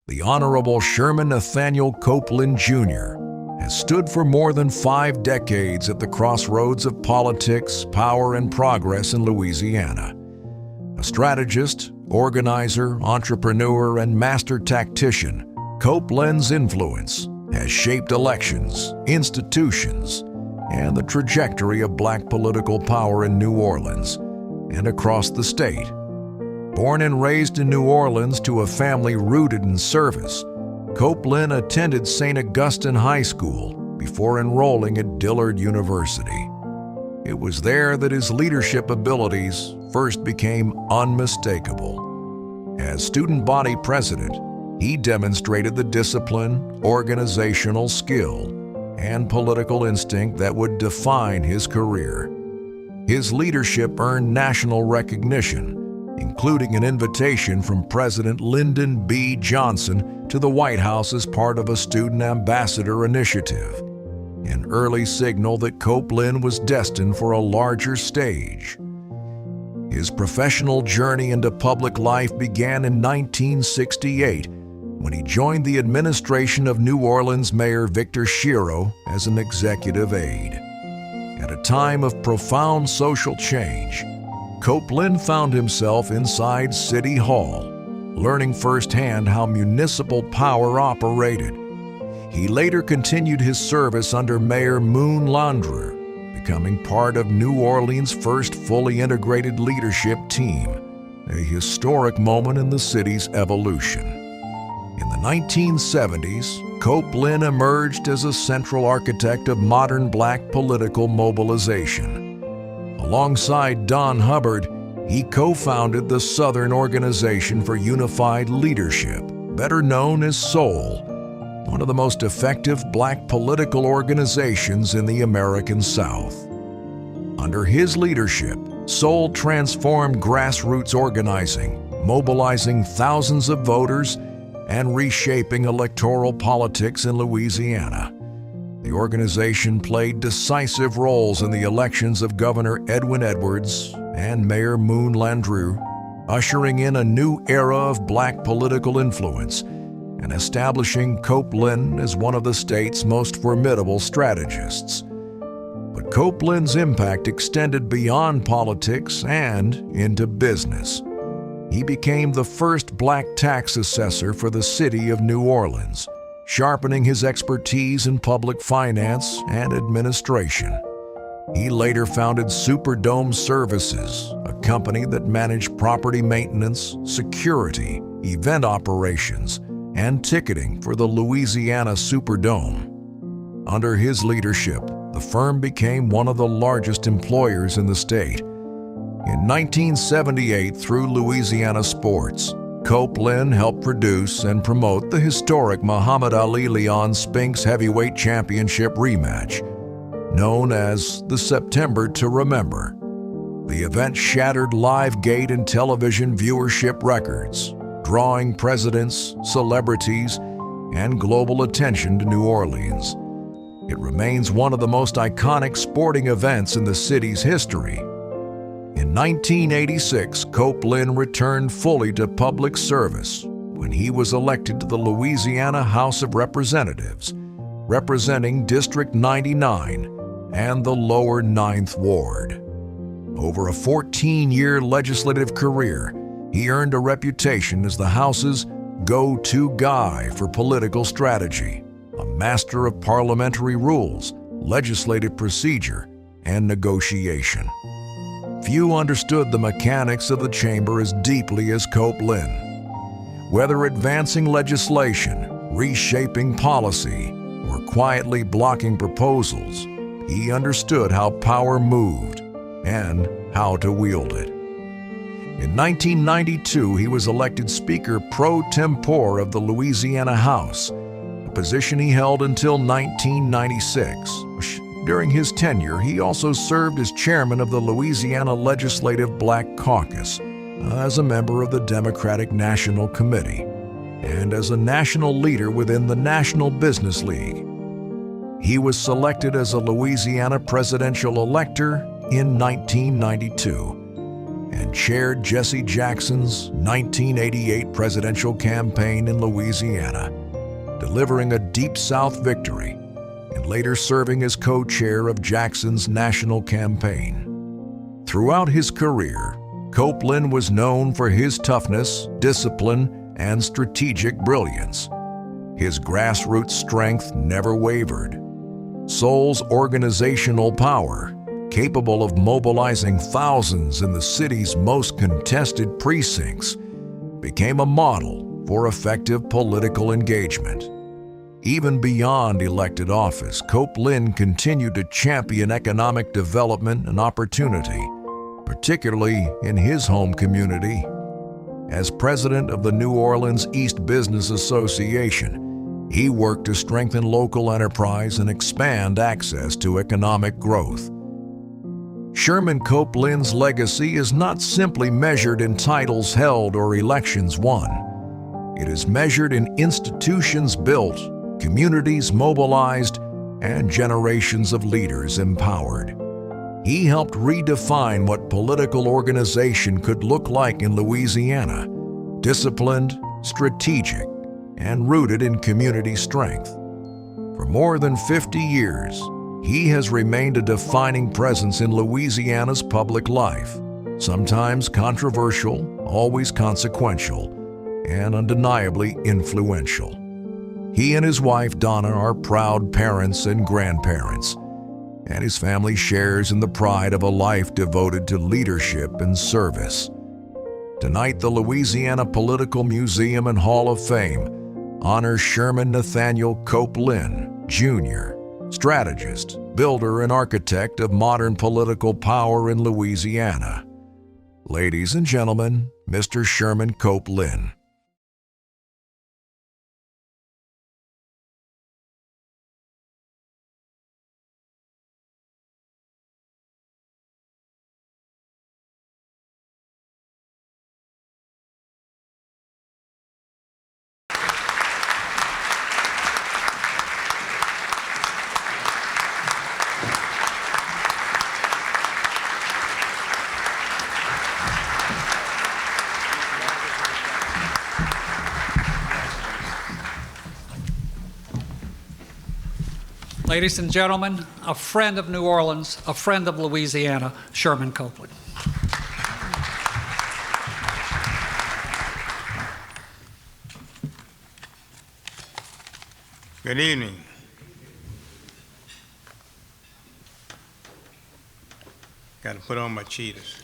the Honorable Sherman Nathaniel Copelin, Jr., has stood for more than 5 decades at the crossroads of politics, power, and progress in Louisiana. A strategist, organizer, entrepreneur, and master tactician, Copelin's influence has shaped elections, institutions, and the trajectory of Black political power in New Orleans and across the state. Born and raised in New Orleans to a family rooted in service, Copelin attended St. Augustine High School before enrolling at Dillard University. It was there that his leadership abilities first became unmistakable. As student body president, he demonstrated the discipline, organizational skill, and political instinct that would define his career. His leadership earned national recognition, including an invitation from President Lyndon B. Johnson to the White House as part of a student ambassador initiative, an early signal that Copelin was destined for a larger stage. His professional journey into public life began in 1968 when he joined the administration of New Orleans Mayor Victor Shiro as an executive aide. At a time of profound social change, Copelin found himself inside City Hall, learning firsthand how municipal power operated. He later continued his service under Mayor Moon Landrieu, becoming part of New Orleans' first fully integrated leadership team, a historic moment in the city's evolution. In the 1970s, Copelin emerged as a central architect of modern Black political mobilization. Alongside Don Hubbard, he co-founded the Southern Organization for Unified Leadership, better known as SOUL, one of the most effective Black political organizations in the American South. Under his leadership, SOUL transformed grassroots organizing, mobilizing thousands of voters and reshaping electoral politics in Louisiana. The organization played decisive roles in the elections of Governor Edwin Edwards and Mayor Moon Landrieu, ushering in a new era of Black political influence and establishing Copelin as one of the state's most formidable strategists. But Copelin's impact extended beyond politics and into business. He became the first Black tax assessor for the city of New Orleans, sharpening his expertise in public finance and administration. He later founded Superdome Services, a company that managed property maintenance, security, event operations, and ticketing for the Louisiana Superdome. Under his leadership, the firm became one of the largest employers in the state. In 1978, through Louisiana Sports, Copelin helped produce and promote the historic Muhammad Ali-Leon Spinks Heavyweight Championship rematch, known as the September to Remember. The event shattered live gate and television viewership records, drawing presidents, celebrities, and global attention to New Orleans. It remains one of the most iconic sporting events in the city's history. In 1986, Copelin returned fully to public service when he was elected to the Louisiana House of Representatives, representing District 99 and the Lower 9th Ward. Over a 14-year legislative career, he earned a reputation as the House's go-to guy for political strategy, a master of parliamentary rules, legislative procedure, and negotiation. Few understood the mechanics of the chamber as deeply as Copelin. Whether advancing legislation, reshaping policy, or quietly blocking proposals, he understood how power moved and how to wield it. In 1992, he was elected Speaker pro tempore of the Louisiana House, a position he held until 1996. During his tenure, he also served as chairman of the Louisiana Legislative Black Caucus, as a member of the Democratic National Committee, and as a national leader within the National Business League. He was selected as a Louisiana presidential elector in 1992. and chaired Jesse Jackson's 1988 presidential campaign in Louisiana, delivering a Deep South victory and later serving as co-chair of Jackson's national campaign. Throughout his career, Copelin was known for his toughness, discipline, and strategic brilliance. His grassroots strength never wavered. Soul's organizational power, capable of mobilizing thousands in the city's most contested precincts, became a model for effective political engagement. Even beyond elected office, Copelin continued to champion economic development and opportunity, particularly in his home community. As president of the New Orleans East Business Association, he worked to strengthen local enterprise and expand access to economic growth. Sherman Copelin's legacy is not simply measured in titles held or elections won. It is measured in institutions built, communities mobilized, and generations of leaders empowered. He helped redefine what political organization could look like in Louisiana, disciplined, strategic, and rooted in community strength. For more than 50 years, he has remained a defining presence in Louisiana's public life, sometimes controversial, always consequential, and undeniably influential. He and his wife, Donna, are proud parents and grandparents, and his family shares in the pride of a life devoted to leadership and service. Tonight, the Louisiana Political Museum and Hall of Fame honors Sherman Nathaniel Copelin, Jr., strategist, builder, and architect of modern political power in Louisiana. Ladies and gentlemen, Mr. Sherman Copelin. Ladies and gentlemen, a friend of New Orleans, a friend of Louisiana, Sherman Copelin. Good evening. Got to put on my cheaters.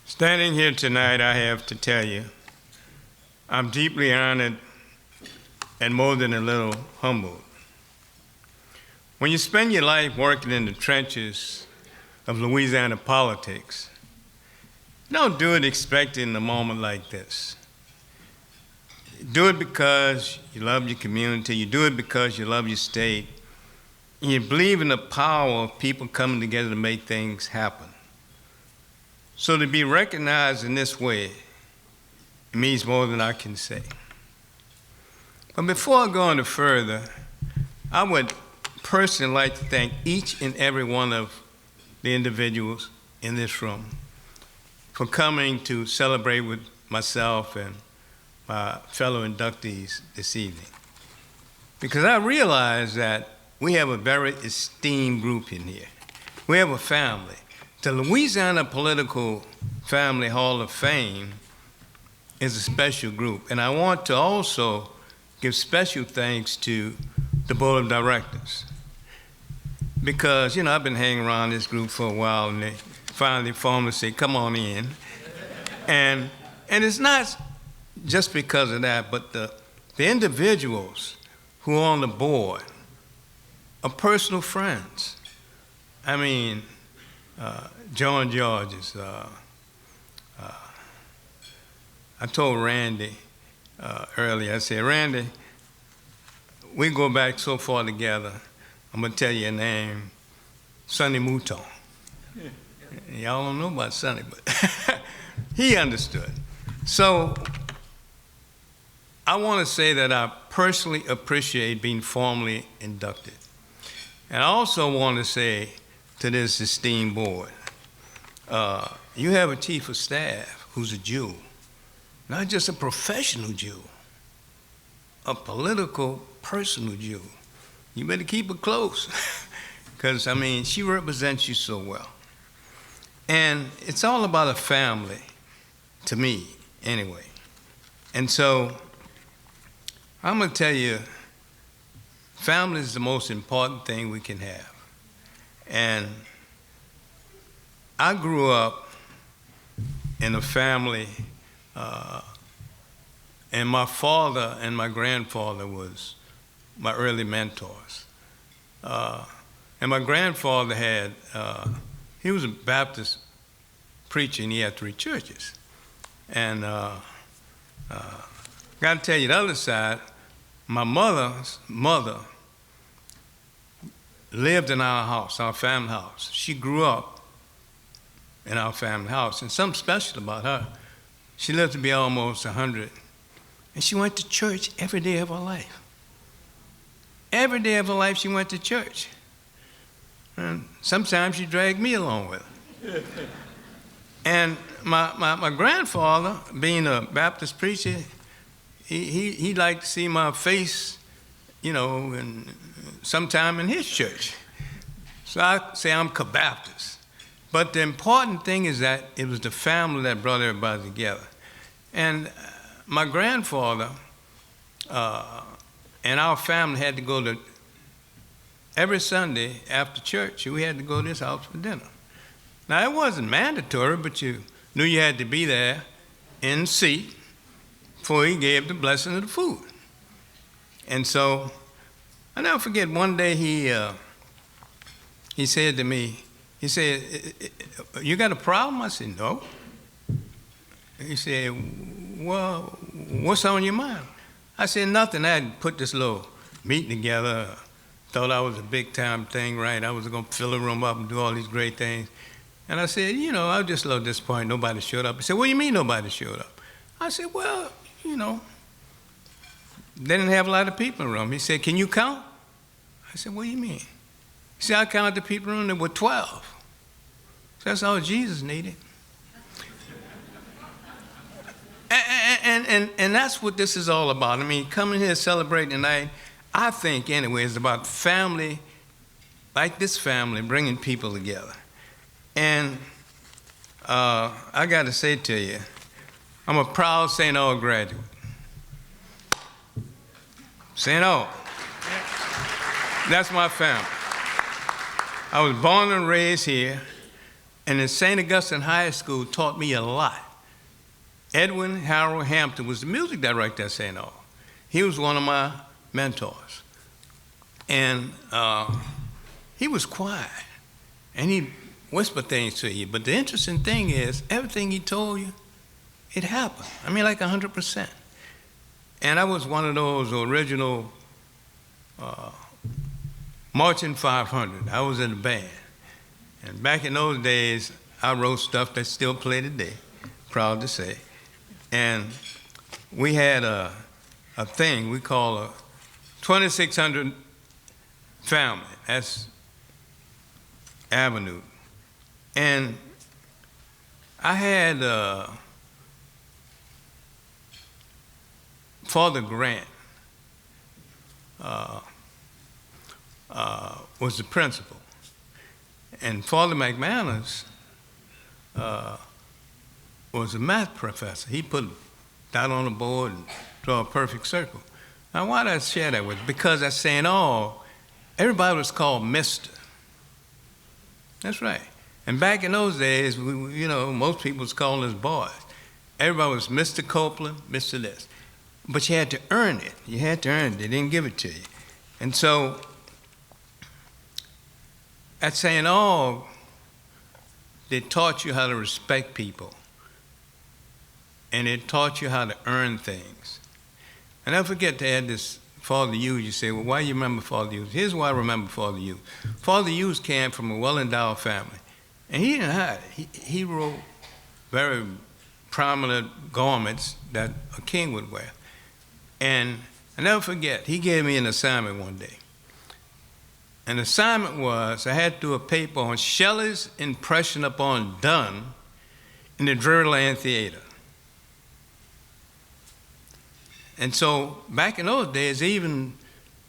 Standing here tonight, I have to tell you, I'm deeply honored and more than a little humbled. When you spend your life working in the trenches of Louisiana politics, you don't do it expecting a moment like this. You do it because you love your community, you do it because you love your state, and you believe in the power of people coming together to make things happen. So to be recognized in this way, it means more than I can say. But before I go any further, I would personally like to thank each and every one of the individuals in this room for coming to celebrate with myself and my fellow inductees this evening. Because I realize that we have a very esteemed group in here. We have a family. The Louisiana Political Family Hall of Fame is a special group, and I want to also give special thanks to the Board of Directors. Because, I've been hanging around this group for a while, and they finally formally say, come on in. And it's not just because of that, but the individuals who are on the board are personal friends. I mean, John Georges, I told Randy earlier, I said, Randy, we go back so far together, I'm gonna tell you a name, Sonny Mouton. Y'all don't know about Sonny, but he understood. So I want to say that I personally appreciate being formally inducted. And I also want to say to this esteemed board, you have a chief of staff who's a Jew, not just a professional Jew, a political, personal Jew. You better keep her close, because, I mean, she represents you so well. And it's all about a family, to me, anyway. And so, I'm going to tell you, family is the most important thing we can have. And I grew up in a family, and my father and my grandfather was my early mentors. And my grandfather had, he was a Baptist preacher, and he had 3 churches. And got to tell you the other side, my mother's mother lived in our house, our family house. She grew up in our family house, and something special about her, she lived to be almost 100, and she went to church every day of her life. Every day of her life she went to church. And sometimes she dragged me along with her. And my grandfather, being a Baptist preacher, he liked to see my face, you know, and sometime in his church. So I say I'm Baptist. But the important thing is that it was the family that brought everybody together. And my grandfather and our family had to go to, every Sunday after church, we had to go to his house for dinner. Now, it wasn't mandatory, but you knew you had to be there in the seat before he gave the blessing of the food. And so, I'll never forget, one day he said to me, he said, "You got a problem?" I said, "No." He said, "Well, what's on your mind?" I said, "Nothing. I had put this little meeting together. Thought I was a big-time thing, right? I was going to fill the room up and do all these great things." And I said, "You know, I was just a little disappointed nobody showed up." He said, "What do you mean nobody showed up?" I said, "Well, you know, they didn't have a lot of people in the room." He said, "Can you count?" I said, "What do you mean?" He said, "I counted the people in the room, there were 12. So that's all Jesus needed." And that's what this is all about. I mean, coming here celebrating tonight, I think anyway, it's about family, like this family, bringing people together. And I got to say to you, I'm a proud St. Aug graduate. St. Aug. That's my family. I was born and raised here, and in St. Augustine High School taught me a lot. Edwin Harold Hampton was the music director at St. Aug. He was one of my mentors. And he was quiet, and he'd whisper things to you. But the interesting thing is, everything he told you, it happened. I mean, like 100%. And I was one of those original Marching 500. I was in the band. And back in those days, I wrote stuff that still play today, proud to say. And we had a thing we call a 2600 family. That's Avenue. And I had Father Grant was the principal. And Father McManus was a math professor. He put that on the board and draw a perfect circle. Now, why did I share that with you? Because at St. Aug, everybody was called Mr. That's right. And back in those days, you know, most people was calling us boys. Everybody was Mr. Copelin, Mr. this. But you had to earn it. You had to earn it. They didn't give it to you. And so at St. Aug, they taught you how to respect people. And it taught you how to earn things. And I forget to add this Father Hughes. You say, well, why do you remember Father Hughes? Here's why I remember Father Hughes. Father Hughes came from a well-endowed family. And he didn't hide it. He wore very prominent garments that a king would wear. And I never forget, he gave me an assignment one day. An assignment was I had to do a paper on Shelley's impression upon Donne in the Druryland Theater. And so back in those days, even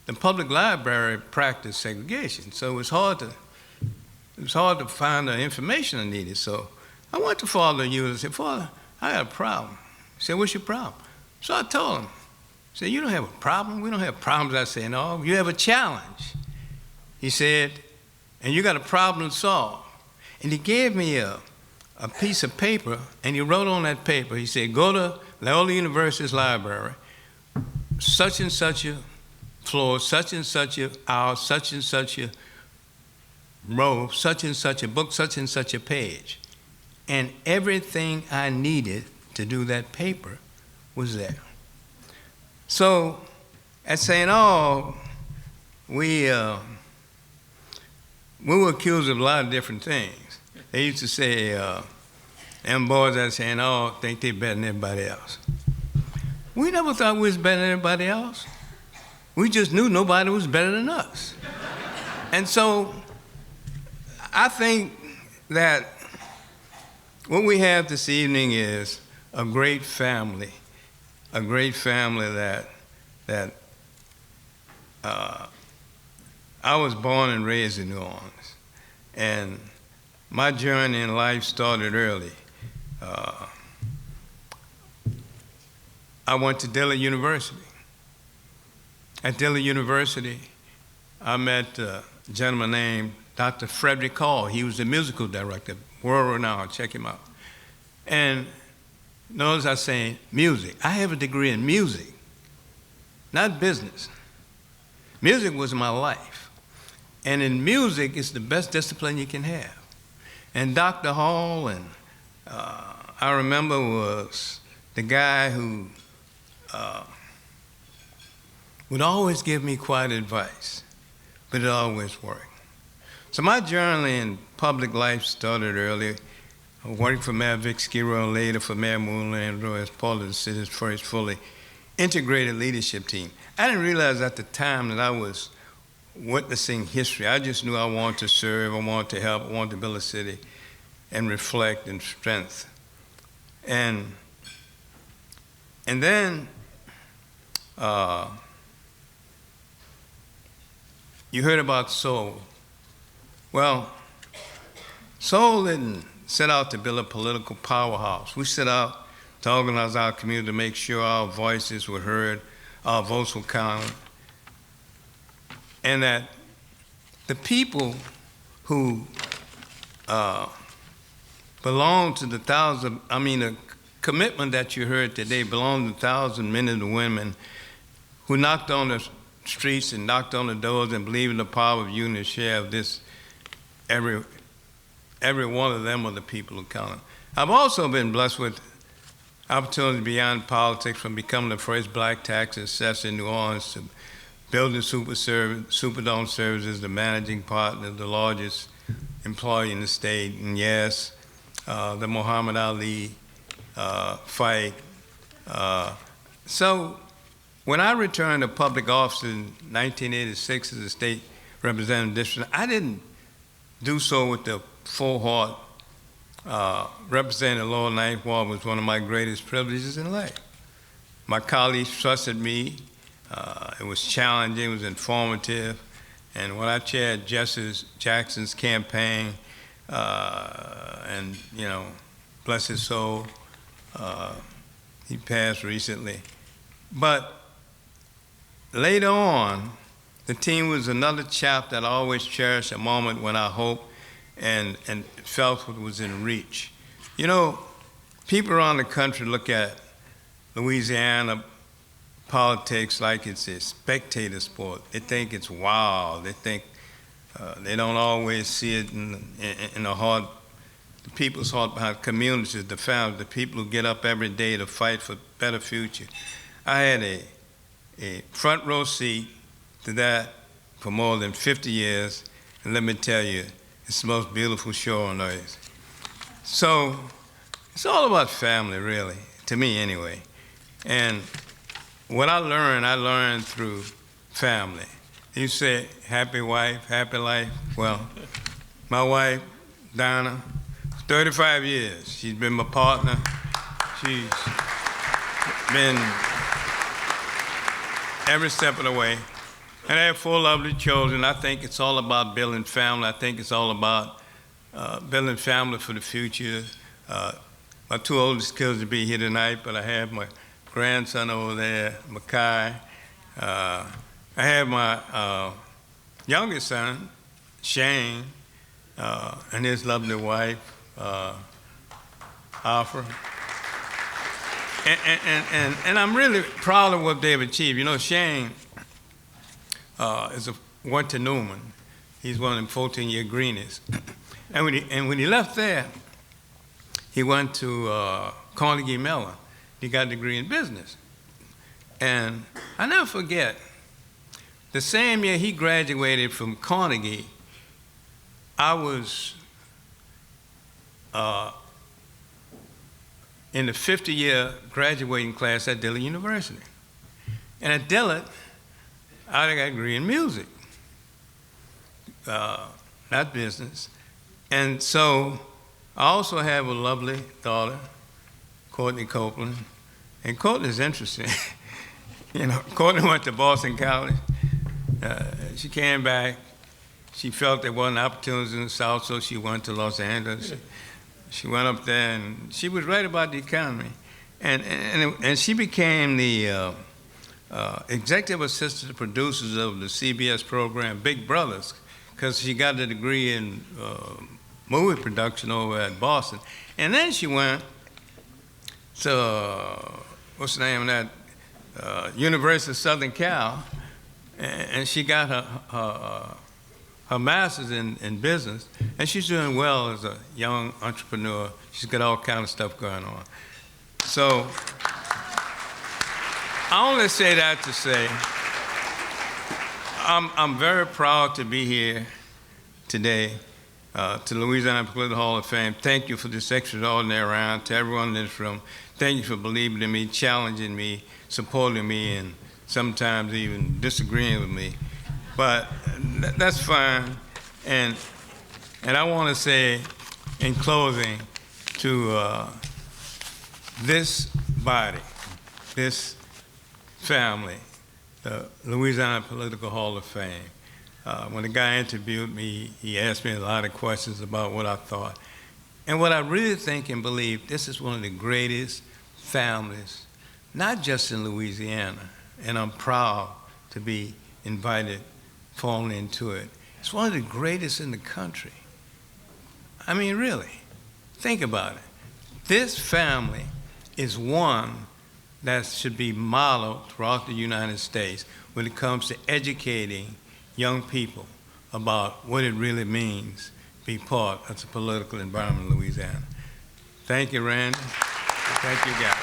the public library practiced segregation. So it was hard to find the information I needed. So I went to Father Hughes and said, Father, I got a problem. He said, what's your problem? So I told him. He said, you don't have a problem? We don't have problems. I said, no, you have a challenge. He said, and you got a problem to solve. And he gave me a piece of paper, and he wrote on that paper, he said, go to Loyola University's library, such and such a floor, such and such a hour, such and such a row, such and such a book, such and such a page. And everything I needed to do that paper was there. So at St. Aug, we were accused of a lot of different things. They used to say, them boys at St. Aug think they're better than everybody else. We never thought we was better than everybody else. We just knew nobody was better than us. And so I think that what we have this evening is a great family that I was born and raised in New Orleans. And my journey in life started early. I went to Dillard University. At Dillard University, I met a gentleman named Dr. Frederick Hall. He was the musical director, world renowned, check him out. And notice I say music. I have a degree in music, not business. Music was my life. And in music, it's the best discipline you can have. And Dr. Hall, and I remember, was the guy who would always give me quiet advice, but it always worked. So my journey in public life started early. I worked for Mayor Vic Skiro and later for Mayor Moonlandro as part of the city's first fully integrated leadership team. I didn't realize at the time that I was witnessing history. I just knew I wanted to serve, I wanted to help, I wanted to build a city and reflect and strength. And then you heard about Soul. Well, Soul didn't set out to build a political powerhouse. We set out to organize our community to make sure our voices were heard, our votes were counted, and that the people who belong to the the commitment that you heard today belonged to 1,000 men and women who knocked on the streets and knocked on the doors and believed in the power of unity to share of this. Every one of them are the people who count. I've also been blessed with opportunities beyond politics, from becoming the first black tax assessor in New Orleans to building Superdome Services, the managing partner, the largest employee in the state, and yes, the Muhammad Ali fight. So when I returned to public office in 1986 as a state representative district, I didn't do so with the full heart. Representing the Lower Ninth Ward was one of my greatest privileges in life. My colleagues trusted me. It was challenging, it was informative. And when I chaired Justice Jackson's campaign, and bless his soul, he passed recently. But later on, the team was another chapter that I always cherish, a moment when I hoped and felt what was in reach. People around the country look at Louisiana politics like it's a spectator sport. They think it's wild. They think they don't always see it in the heart, the people's heart behind communities, the families, the people who get up every day to fight for a better future. I had a front row seat to that for more than 50 years, and let me tell you, it's the most beautiful show on earth. So it's all about family, really, to me anyway. And what I learned through family. You say happy wife, happy life. Well, my wife, Donna, 35 years. She's been my partner. She's been every step of the way. And I have 4 lovely children. I think it's all about building family. I think it's all about building family for the future. My 2 oldest kids will be here tonight, but I have my grandson over there, Makai. I have my youngest son, Shane, and his lovely wife, Afra. And I'm really proud of what they've achieved. You know, Shane went to Newman. He's one of them 14-year greenies. And when he left there, he went to Carnegie Mellon. He got a degree in business. And I never forget, the same year he graduated from Carnegie, I was in the 50-year graduating class at Dillard University. And at Dillard, I got a degree in music, not business. And so I also have a lovely daughter, Courtney Copelin. And Courtney's interesting. You know, Courtney went to Boston College. She came back. She felt there wasn't opportunities in the South, so she went to Los Angeles. She went up there, and she was right about the economy. And she became the executive assistant to producers of the CBS program Big Brothers, because she got a degree in movie production over at Boston. And then she went to, what's the name of that, University of Southern Cal, and she got her master's in business, and she's doing well as a young entrepreneur. She's got all kind of stuff going on. So I only say that to say I'm very proud to be here today to Louisiana Political Hall of Fame. Thank you for this extraordinary round. To everyone in this room, thank you for believing in me, challenging me, supporting me, and sometimes even disagreeing with me. But that's fine. And I want to say in closing to this body, this family, the Louisiana Political Hall of Fame. When the guy interviewed me, he asked me a lot of questions about what I thought. And what I really think and believe, this is one of the greatest families, not just in Louisiana, and I'm proud to be invited formally into it. It's one of the greatest in the country. I mean, really, think about it. This family is one that should be modeled throughout the United States when it comes to educating young people about what it really means to be part of the political environment in Louisiana. Thank you, Randy. Thank you, guys.